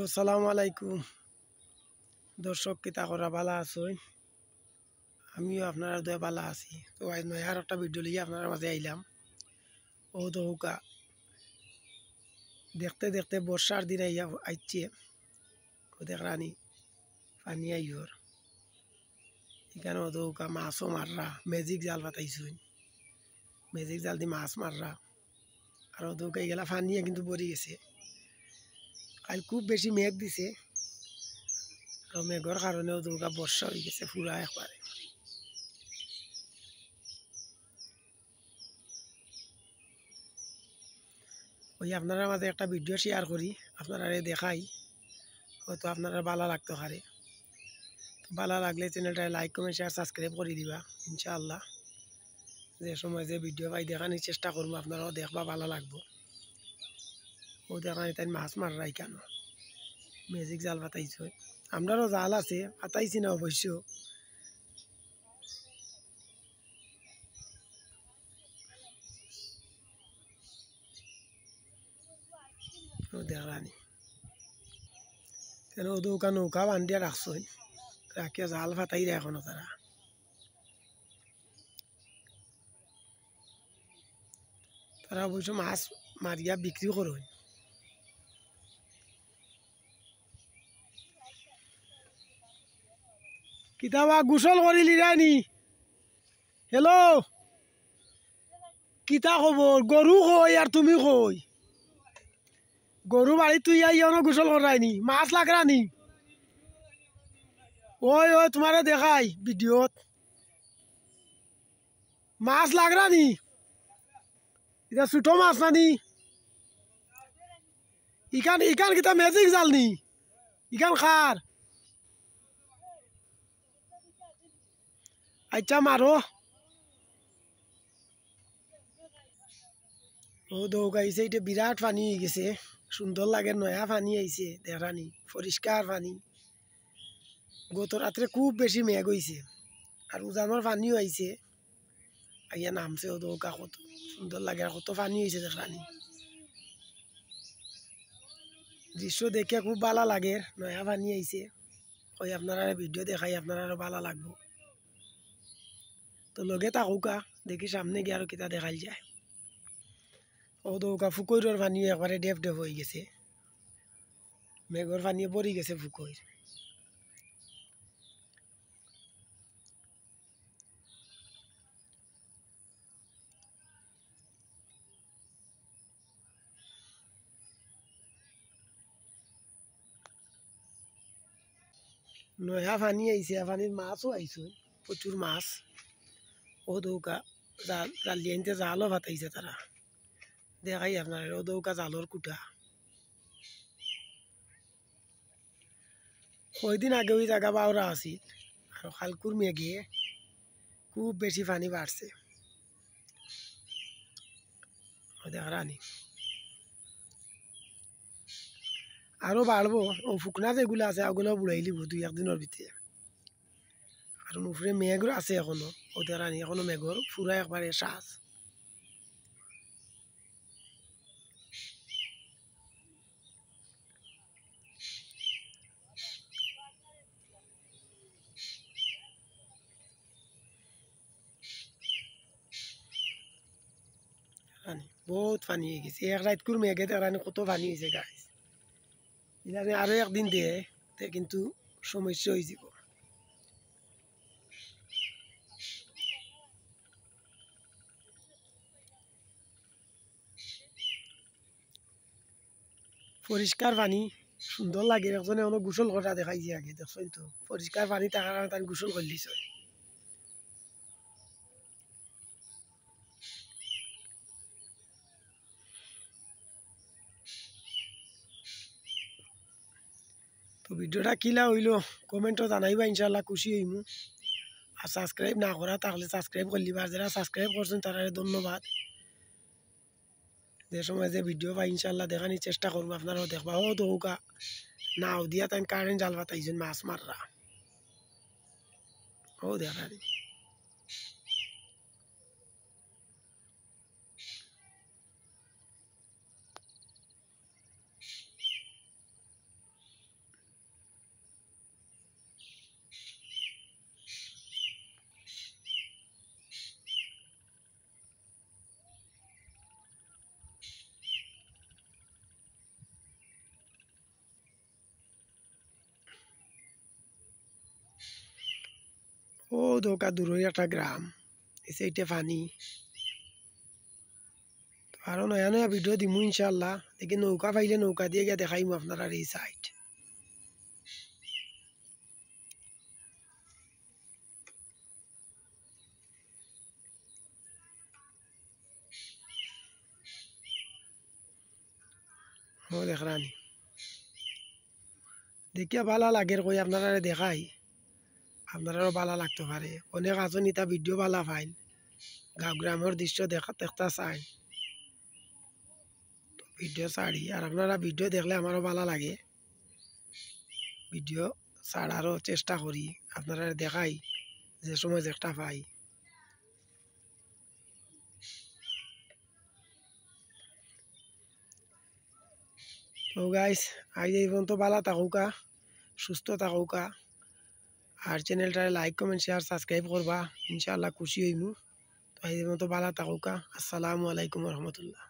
আসসালামু আলাইকুম দর্শক কিতা করা বালা আছই আমিও আপনারা দয়া বালা আছি তো আজ নয় আর একটা ভিডিও লিয়ে আপনার মাঝে আইলাম ও তো হুকা দেখতে দেখতে বর্ষার দিন আইছে ও দেখরানি পানি আইয়র এখানে ও তো হুকা মাছও মাররা ম্যাজিক জাল পাতাইছই ম্যাজিক জাল দিয়ে মাছ মাররা আর ও তো হুকা এগুলা পানিয়ে কিন্তু ভরে গেছে কাল খুব বেশি মেঘ দিছে আর মেঘর কারণে ও তো হুকা বর্ষা হয়ে গেছে পুরা একবারে ওই আপনারা মাঝে একটা ভিডিও শেয়ার করি আপনারা দেখাই হয়তো আপনারা ভালো লাগতে পারে ভালো লাগলে চ্যানেলটা লাইক কমেন্ট শেয়ার সাবস্ক্রাইব করে দিবা ইনশাআল্লাহ যে সময় যে ভিডিও পাই দেখানোর চেষ্টা করবো আপনারাও দেখবা ভালো লাগবো ও দেখানি তাই মাছ মাররাই কেন ম্যাজিক জাল পাতাইছ আমরারও জাল আছে পাতাইছি না অবশ্য ও দেখানি কেন নৌকা নৌকা বান্ধিয়া রাখছই রাখিয়া জাল ফাটাই রে এখনো তারা তারা অবশ্য মাছ মারিয়া বিক্রি করুন কিতাবা গোসল করিলি রানি হেল্লো কিতা খবর গরু কই আর তুমি কই গরু বাড়ি তুই আইয়া গোসল করাইনি মাছ লাগরানি ওই ওই তোমারে দেখাই ভিডিওত মাছ লাগরানি এটা ছোট মাছ নানি ইখান ইখান কিতা ম্যাজিক জাল নি ইখান খার আচ্ছা মারো ও দৌগাইছে এটা বিরাট পানি হয়ে গেছে সুন্দর লাগে নয়া পানি আইছে দেখানি পরিষ্কার পানি গত রাত্রে খুব বেশি মেঘ হয়েছে আর উজানোর পানিও আইছে আইয়া নামছে ও দৌকা কত সুন্দর লাগে আর কত পানি হয়েছে দেখানি দৃশ্য দেখে খুব ভালো লাগে নয়া পানি আইছে ওই আপনারা ভিডিও দেখাই আপনারা ভালো লাগবো তো লগে থাকুকা দেখি সামনে গিয়ে আর কিতা দেখাই যায় ও দৌকা ফুকইর পানি একবারে ডেপ ডেপ হয়ে গেছে মেঘর পানি পড়ি গেছে ফুকইর নয়া পানি আইছে পানির মাছও আইছে প্রচুর মাছ ও দৌকা জাল জাল দিয়ে আনতে জালও ভাতাইছে তারা দেখাই আপনার ও দৌকা জালর কুটা কয়দিন আগে ওই জায়গা বাউরা আছিল আর খালকুর মেঘে খুব বেশি পানি বাড়ছে দেখানি আরো বাড়বো ও ফুকনা যেগুলো আছে ওগুলো বুড়াই লিব দুই একদিনের ভিতরে কারণ উপরে মেঘ আছে এখনো ও দেখানি এখনো মেঘর পুরা একবারে সাজ বহুত পানি হয়ে গেছে এক রাতকুর মেঘে দেখানি কত পানি হয়েছে গাছ এখানে আরো একদিন দিয়ে কিন্তু সমস্যা হয়ে যাব পরিষ্কার পানি সুন্দর লাগে একজনে অনেক গোসল করা দেখাইছে আগে দেখছেন তো পরিষ্কার পানি থাকার কারণে তার গোসল করলিছ তো ভিডিওটা কিলা হইল কমেন্টও জানাইবা ইনশাল্লাহ খুশি হইমু আর সাবস্ক্রাইব না করা তাহলে সাবস্ক্রাইব করলিবা আর যারা সাবস্ক্রাইব করছেন তারা ধন্যবাদ যে সময় যে ভিডিও পাই ইনশাল্লাহ দেখানোর চেষ্টা করবো আপনারাও দেখবা ও তো হোকা নাও দিয়া তাই কারেন্ট জাল পাতাইছেন মাছ মাররা ও দেখানি ও দৌকা দূরের একটা গ্রাম এসে এইটা পানি। আরো নয়া নয়া ভিডিও দিমু ইনশাল্লাহ। দেখি নৌকা পাইলে নৌকা দিয়ে গিয়ে দেখাইমু আপনারা এই সাইড। ও দেখরানি দেখিয়া ভালো লাগের কই আপনারা দেখাই, আপনারাও ভালো লাগতে পারে। অনেক আছেন ইতা ভিডিও ভালো পাইন, গাঁও গ্রামের দৃশ্য দেখতে চাই, ভিডিও ছাড়ি। আর আপনারা ভিডিও দেখলে আমারও ভালো লাগে, ভিডিও ছাড়ারও চেষ্টা করি, আপনারা দেখাই যে সময় একটা পাই। তো গাইস আজ এই পর্যন্ত ভালো থাকুকা, সুস্থ থাকুকা। আর চ্যানেলটারে লাইক কমেন্ট শেয়ার সাবস্ক্রাইব করবা, ইনশাআল্লাহ খুশি হইমু। তো এই পর্যন্ত ভালো থাকুকা। আসসালামু আলাইকুম রহমতুল্লাহ।